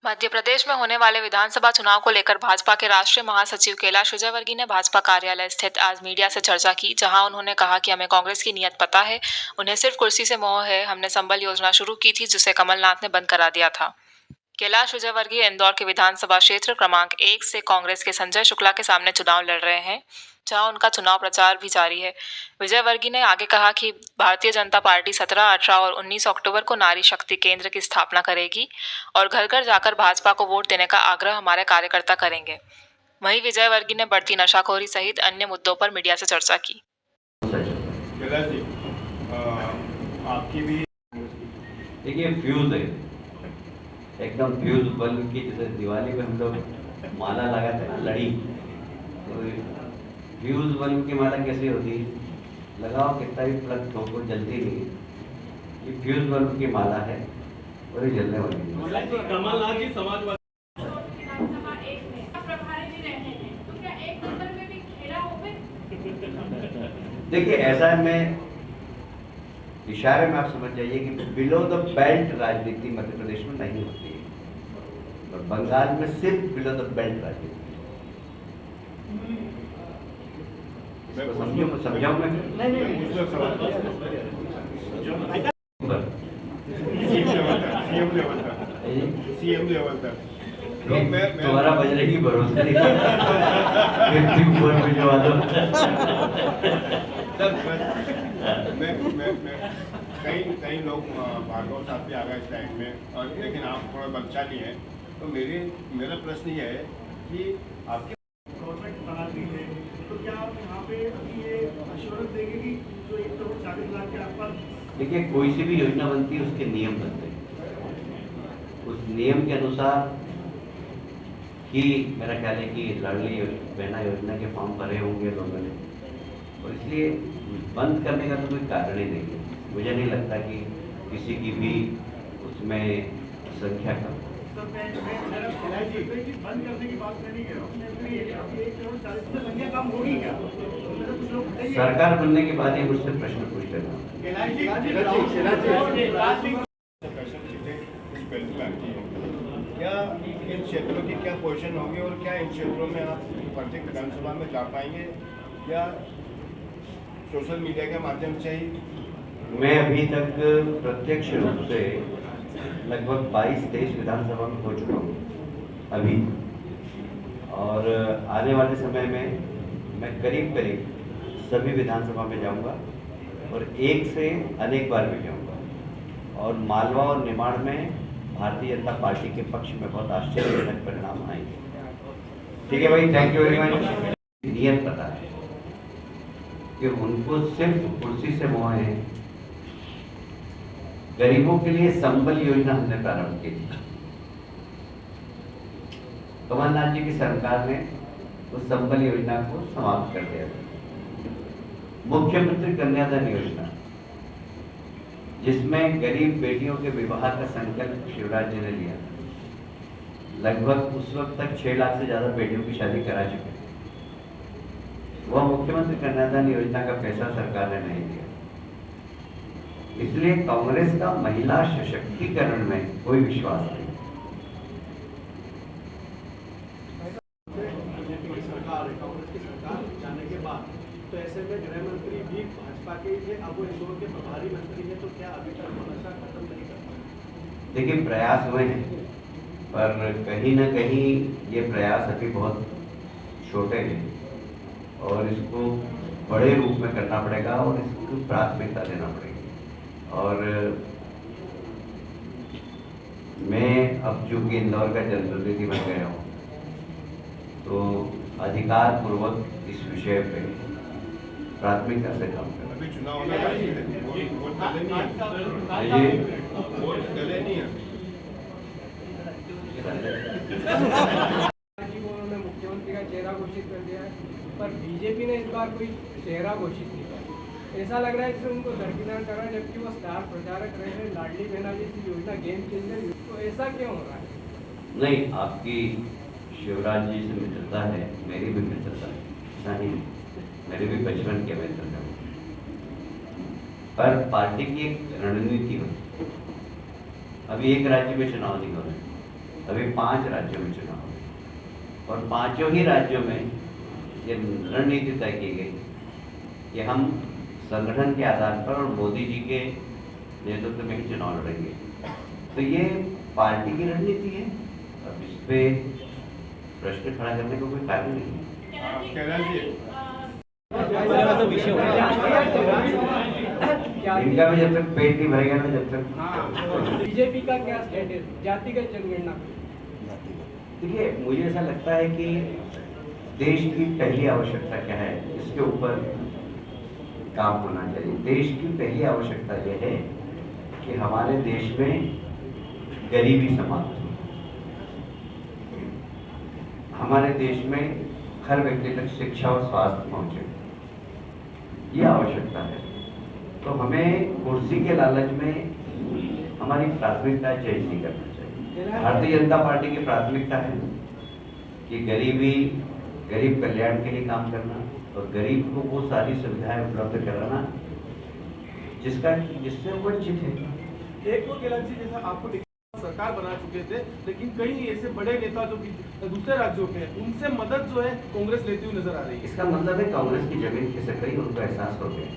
मध्य प्रदेश में होने वाले विधानसभा चुनाव को लेकर भाजपा के राष्ट्रीय महासचिव कैलाश विजयवर्गीय ने भाजपा कार्यालय स्थित आज मीडिया से चर्चा की, जहां उन्होंने कहा कि हमें कांग्रेस की नीयत पता है, उन्हें सिर्फ कुर्सी से मोह है। हमने संबल योजना शुरू की थी, जिसे कमलनाथ ने बंद करा दिया था। कैलाश विजयवर्गीय इंदौर के विधानसभा क्षेत्र क्रमांक 1 से कांग्रेस के संजय शुक्ला के सामने चुनाव लड़ रहे हैं, जहां उनका चुनाव प्रचार भी जारी है। विजयवर्गीय ने आगे कहा कि भारतीय जनता पार्टी 17, 18 और 19 अक्टूबर को नारी शक्ति केंद्र की स्थापना करेगी और घर घर जाकर भाजपा को वोट देने का आग्रह हमारे कार्यकर्ता करेंगे। वहीं विजयवर्गीय ने बढ़ती नशाखोरी सहित अन्य मुद्दों पर मीडिया से चर्चा की। कैलाश जी, आपकी भी देखिए फ्यूज है, एकदम फ्यूज बल्ब की, जैसे दिवाली में हम लोग माला लगाते हैं ना, लड़ी, तो फ्यूज बल्ब की माला कैसी होती है, लगाओ कितना भी प्लग ठोको जलती नहीं। ये फ्यूज बल्ब की माला है और ये जलने वाली है। कमलनाथ जी समाजवादी देखिए ऐसा है, मैं इशारे में आप समझ जाइए कि बिलो द बेल्ट राजनीति मध्य प्रदेश में नहीं होती है और बंगाल में सिर्फ बिलो द बेल्ट राजनीति। समझाऊं मैं? सीएम लेवल तक तुम्हारा बजने की भरोसा नहीं भिजवा दो। कई लोग भार्गव साहब भी आ गए इस टाइम में, और लेकिन आप थोड़ा बलशाली हैं, तो मेरा प्रश्न ये है कि आपकी गवर्नमेंट बनाती है तो क्या आप यहाँ पे अभी ये अश्योरेंस देंगे कि जो 1 करोड़ 40 लाख के आसपास? देखिए कोई सी भी योजना बनती है उसके नियम बनते हैं, उस नियम के अनुसार ही मेरा ख्याल है कि लाडली बहना योजना के फॉर्म भरे होंगे लोगों ने, और इसलिए बंद करने का तो कोई कारण ही नहीं है। मुझे नहीं लगता कि किसी की भी उसमें संख्या कम। बंद करने की बात नहीं कर रहा हूँ, 1 करोड़ 40 से संख्या कम होगी क्या? सरकार बनने के बाद ही मुझसे प्रश्न पूछ लेना। क्या इन क्षेत्रों की क्या पोजीशन होगी और क्या इन क्षेत्रों में आप प्रत्येक विधानसभा में जा पाएंगे या सोशल मीडिया के माध्यम से ही? मैं अभी तक प्रत्यक्ष रूप से लगभग 22-23 विधानसभा में हो चुका हूँ अभी, और आने वाले समय में मैं करीब सभी विधानसभा में जाऊंगा और एक से अनेक बार भी जाऊंगा, और मालवा और निमाड़ में भारतीय जनता पार्टी के पक्ष में बहुत आश्चर्यजनक परिणाम आएंगे। ठीक है भाई, थैंक यू वेरी मच। नियत पता है कि उनको सिर्फ कुर्सी से मोह है। गरीबों के लिए संबल योजना हमने प्रारंभ की थी, कमलनाथ जी की सरकार ने उस संबल योजना को समाप्त कर दिया था। मुख्यमंत्री कन्यादान योजना, जिसमें गरीब बेटियों के विवाह का संकल्प शिवराज जी ने लिया, लगभग उस वक्त तक 6 लाख से ज्यादा बेटियों की शादी करा चुके थे। वह मुख्यमंत्री कन्यादान योजना का पैसा सरकार ने नहीं दिया। इसलिए कांग्रेस का महिला सशक्तिकरण में कोई विश्वास नहीं। कांग्रेस की सरकार जाने के बाद तो ऐसे में गृह मंत्री भी भाजपा के थे, अब वो इंदौर के प्रभारी मंत्री हैं, तो क्या अभी तक नशा खत्म नहीं कर पाए? देखिए प्रयास हुए हैं, पर कहीं ना कहीं ये प्रयास अभी बहुत छोटे हैं और इसको बड़े रूप में करना पड़ेगा और इसको प्राथमिकता देना पड़ेगी। और मैं अब चूंकि इंदौर का जनप्रतिनिधि बन गया हूँ, तो अधिकार पूर्वक इस विषय पे प्राथमिकता से काम करें। अभी चुनाव होने वाले हैं, वोट डले नहीं है। उन्होंने मुख्यमंत्री का चेहरा घोषित कर दिया है, पर बीजेपी ने इस बार कोई चेहरा घोषित नहीं किया। ऐसा लग रहा है जैसे उनको दरकिनार कर रहा है, जबकि वो स्टार प्रचारक रहे हैं। लाडली बहना जैसी योजना गेम चेंजर, तो ऐसा क्यों हो रहा है? नहीं, आपकी शिवराज जी से मित्रता है, मेरी भी मित्रता है, नहीं मेरे भी बचपन के मित्र हैं, पर पार्टी की एक रणनीति होती है। अभी एक राज्य में चुनाव नहीं हो रहे, अभी 5 राज्यों में चुनाव हुए और 5 ही राज्यों में ये रणनीति तय की गई कि हम संगठन के आधार पर और मोदी जी के नेतृत्व में ही चुनाव लड़ेंगे। तो ये पार्टी की रणनीति है, अब इस पे प्रश्न खड़ा करने को कोई कारण नहीं है। कैलाश जी, इनका भी जब तक पेट नहीं भरेगा ना, जब तक बीजेपी का क्या स्टैंड है जातिगत जनगणना? देखिए, मुझे ऐसा लगता है कि देश की पहली आवश्यकता क्या है, इसके ऊपर काम होना चाहिए। देश की पहली आवश्यकता यह है कि हमारे देश में गरीबी समाप्त हो, हमारे देश में हर व्यक्ति तक शिक्षा और स्वास्थ्य पहुंचे, ये आवश्यकता है। तो हमें कुर्सी के लालच में हमारी प्राथमिकता चेंज नहीं करना चाहिए। भारतीय जनता पार्टी की प्राथमिकता है कि गरीब कल्याण के लिए काम करना और गरीब को वो सारी सुविधाएं उपलब्ध कराना जिससे वो वंचित है। एक तो कैलाश जी, जैसा आपको सरकार बना चुके थे, लेकिन कई ऐसे बड़े नेता जो कि दूसरे राज्यों के हैं, उनसे मदद जो है कांग्रेस लेती हुई नजर आ रही है। इसका मतलब है कांग्रेस की जमीन खिसक गई, उनको एहसास हो गया।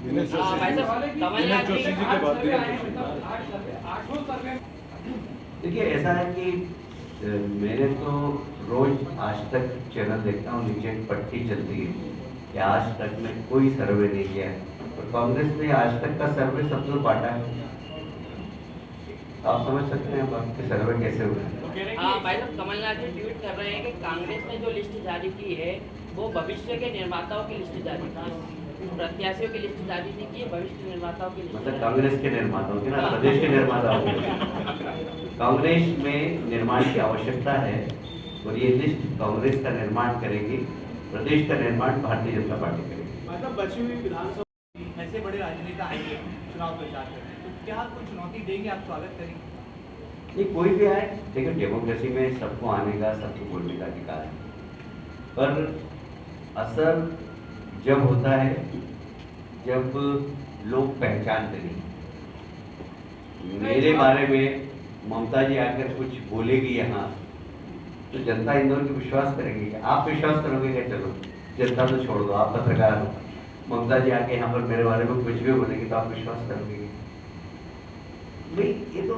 दिनेश जोशी जी की बात देखिए, ऐसा है कि मेरे तो रोज आज तक चैनल देखता हूँ, नीचे एक पट्टी चलती है कि आज तक में कोई सर्वे नहीं किया है, और कांग्रेस ने आज तक का सर्वे सबसे बांटा है। आप समझ सकते हैं अब आपके सर्वे कैसे हुए। हाँ भाई साहब, कमलनाथ जी ट्वीट कर रहे हैं कि कांग्रेस ने जो लिस्ट जारी की है वो भविष्य के निर्माताओं की लिस्ट जारी की, प्रत्याशियों की लिस्ट जारी नहीं की है, भविष्य के निर्माताओं की लिस्ट। मतलब कांग्रेस के निर्माताओं की ना, प्रदेश के निर्माताओं की। कांग्रेस में निर्माण की आवश्यकता है और ये लिस्ट कांग्रेस का निर्माण करेगी, प्रदेश का निर्माण भारतीय जनता पार्टी करेगी। मतलब बची हुई विधानसभा ऐसे बड़े राजनेता आएंगे चुनाव प्रचार करने, तो क्या कोई चुनौती देंगे, आप स्वागत करेंगे? ये कोई भी आए, देखो डेमोक्रेसी में सबको आने का, सबको बोलने का अधिकार है, पर असर जब होता है जब लोग पहचानते नहीं। मेरे बारे में ममता जी आकर कुछ बोलेगी यहाँ, तो जनता इंदौर की विश्वास करेंगे। आप विश्वास करोगे क्या? चलो जनता तो छोड़ दो, आप पत्रकार हो, ममता जी आके यहाँ पर मेरे बारे में कुछ भी बोलेगी तो आप विश्वास करोगे? भाई, ये तो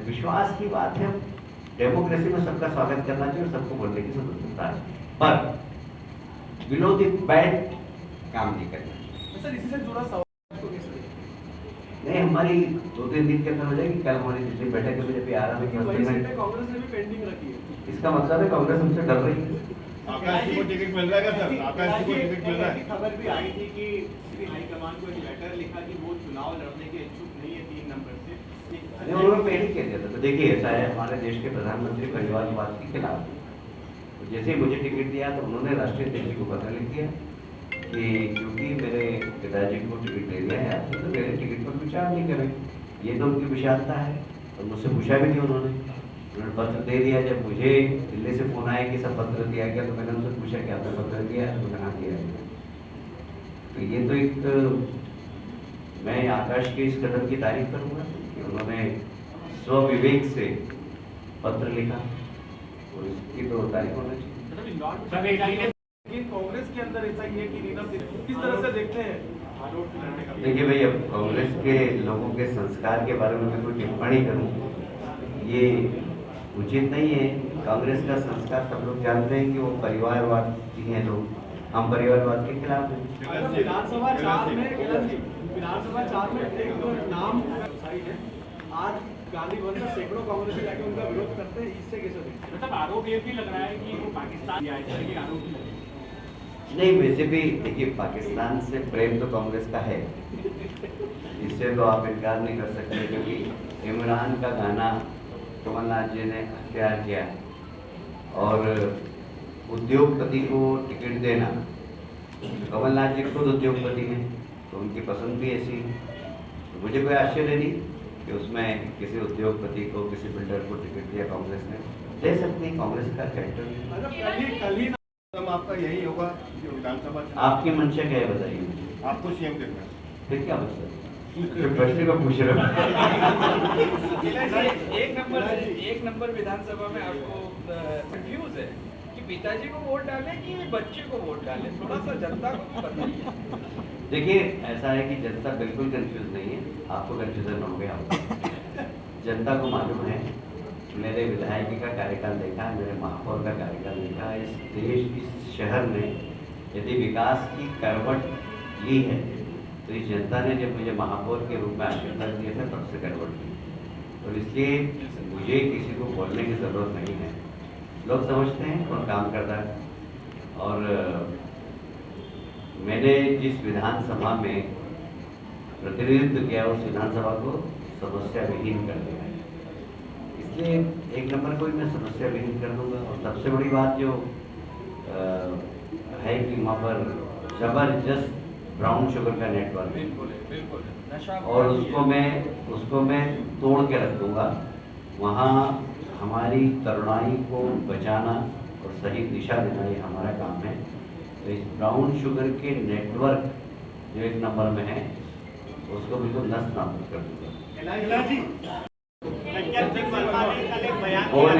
विश्वास की बात है। डेमोक्रेसी में सबका स्वागत करना चाहिए और सबको बोलने की स्वतंत्रता है, पर विरोधी बैठ काम नहीं करना। सर, इसी से जुड़ा सवाल नहीं, हमारी 2-3 दिन के अंदर हो जाएगी। कल हमारी दूसरी बैठक में जब आ रहा है वही सीटें कांग्रेस ने भी पेंडिंग रखी है। इसका मतलब है कांग्रेस हमसे डर रही है। आकाश जी को टिकट मिल रहा है सर? आकाश जी को टिकट मिल रहा है? खबर भी आई थी कि हाईकमान को एक लेटर लिखा कि वो चुनाव लड़ने के इच्छुक नहीं है 3 नंबर से। उन्होंने पहले कह दिया था। तो देखिए, ऐसा है, हमारे देश के प्रधानमंत्री परिवारवाद के खिलाफ है। तो जैसे ही मुझे टिकट दिया तो उन्होंने राष्ट्रीय अध्यक्ष को पत्र लिख दिया कि क्योंकि मेरे पिताजी को टिकट दे दिया है तो मेरे टिकट पर विचार नहीं करें। ये तो उनकी विशालता है, और मुझसे पूछा भी नहीं उन्होंने पत्र दे दिया। जब मुझे दिल्ली से फोन आया कि सब पत्र दिया गया, तो मैंने उनसे पूछा कि आपने पत्र दिया? तो कहाँ दिया? तो ये तो एक, मैं आकाश के इस कदम की तारीफ करूँगा कि उन्होंने स्वविवेक से पत्र लिखा, और इसकी तो तारीफ होना चाहिए। लेकिन कांग्रेस के अंदर ऐसा ही है कि नीरव किस तरह से देखते हैं आरोप लड़ने का? देखिए भाई, अब कांग्रेस के लोगों के संस्कार के बारे में मैं कोई टिप्पणी करूं ये उचित नहीं है। कांग्रेस का संस्कार सब लोग जानते हैं कि वो परिवारवादी हैं लोग, हम परिवारवाद के खिलाफ हैं। विधानसभा 4 में एक नाम है, आज गांधी भवन में सैकड़ों कांग्रेसी जाके उनका विरोध करते हैं, इससे कैसे देखते हैं? मतलब आरोप ये भी लग रहा है कि वो पाकिस्तान आरोप नहीं, वैसे भी देखिए, पाकिस्तान से प्रेम तो कांग्रेस का है, इससे तो आप इनकार नहीं कर सकते, क्योंकि इमरान का गाना कमलनाथ जी ने अख्तियार किया और उद्योगपति को टिकट देना, कमलनाथ जी खुद उद्योगपति हैं तो उनकी पसंद भी ऐसी है। तो मुझे कोई आश्चर्य नहीं कि उसमें किसी उद्योगपति को, किसी बिल्डर को टिकट दिया कांग्रेस ने, दे सकती है, कांग्रेस का कैरेक्टर। आपका यही होगा जो विधानसभा? आपकी मंशा क्या है बताइए मुझे? आपको सीएम देखना है। फिर क्या बचता है? प्रश्न को पूछ रहे हो। एक नंबर विधानसभा में आपको कंफ्यूज है कि पिताजी को वोट डालें कि बच्चे को वोट डालें, थोड़ा सा जनता को भी बताइए। देखिए, ऐसा है कि जनता बिल्कुल कंफ्यूज नहीं है, आपको कंफ्यूजन हो गया होगा। जनता को मालूम है, मेरे विधायक का कार्यकाल देखा, मेरे महापौर का कार्यकाल देखा, इस देश इस शहर ने यदि विकास की करवट ली है तो इस जनता ने जब मुझे महापौर के रूप में आशीर्वाद दिया था तब से करवट ली। और इसलिए मुझे किसी को बोलने की ज़रूरत नहीं है, लोग समझते हैं कौन काम करता है। और मैंने जिस विधानसभा में प्रतिनिधित्व किया उस विधानसभा को समस्या विहीन कर दिया है, इसलिए एक नंबर को ही मैं समस्या विहीन कर दूंगा। और सबसे बड़ी बात जो है कि वहाँ पर जबरदस्त ब्राउन शुगर का नेटवर्क है, बिल्कुल नशा और उसको मैं तोड़ के रख दूंगा। वहाँ हमारी तरुणाई को बचाना और सही दिशा देना ये हमारा काम है। तो इस ब्राउन शुगर के नेटवर्क जो एक नंबर में है उसको बिल्कुल नष्ट नाबूद कर दूंगा। और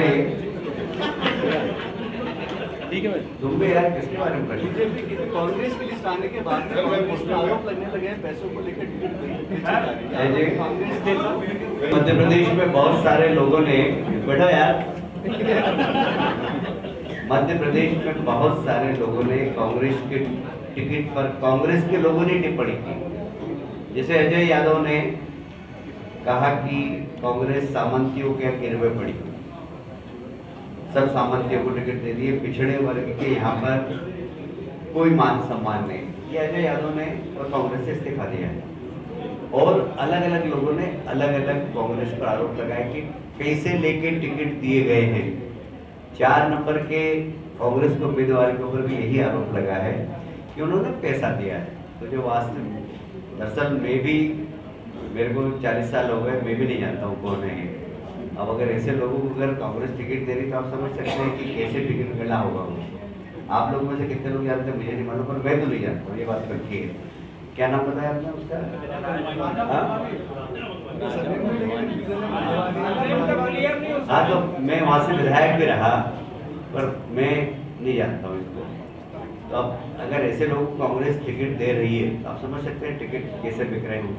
ठीक है भाई। तुम भी यार किसके बारे में प्रश्न? बीजेपी की कांग्रेस की लिस्ट आने के बाद कांग्रेस पे आरोप लगने लगे हैं पैसों को लेकर टिकट बेची जा रही है। है जी। कांग्रेस के मध्य प्रदेश में बहुत सारे लोगों ने, बैठो यार, मध्य प्रदेश में बहुत सारे लोगों ने कांग्रेस के टिकट पर कांग्रेस के लोगों ने टिप्पणी की। जैसे अजय यादव ने कहा कि कांग्रेस सामंतियों के गिरवे पड़ी, सब सामंतियों को टिकट दे दिए, पिछड़े वर्ग के यहाँ पर कोई मान सम्मान नहीं। ये अजय यादव ने और कांग्रेस से इस्तीफा दिया है। और अलग अलग लोगों ने अलग अलग कांग्रेस पर आरोप लगाया कि पैसे लेके टिकट दिए गए हैं। 4 नंबर के कांग्रेस के उम्मीदवार के ऊपर भी यही आरोप लगा है कि उन्होंने पैसा दिया है। तो जो वास्तव दरअसल मैं भी, मेरे को 40 साल हो गए, मैं भी नहीं जानता हूँ कौन है ये। अब अगर ऐसे लोगों को अगर कांग्रेस टिकट दे रही तो आप समझ सकते हैं कि कैसे टिकट मिला होगा उसको। आप लोगों में से कितने लोग जानते हैं मुझे नहीं मालूम, पर मैं तो नहीं जानता हूँ, ये बात पक्की है। क्या नाम बताया आपने उसका? हाँ, तो मैं वहाँ से विधायक भी रहा, पर मैं नहीं जानता हूँ इसको। तो अब अगर ऐसे लोग कांग्रेस टिकट दे रही है तो आप समझ सकते हैं टिकट कैसे बिक रहे हैं।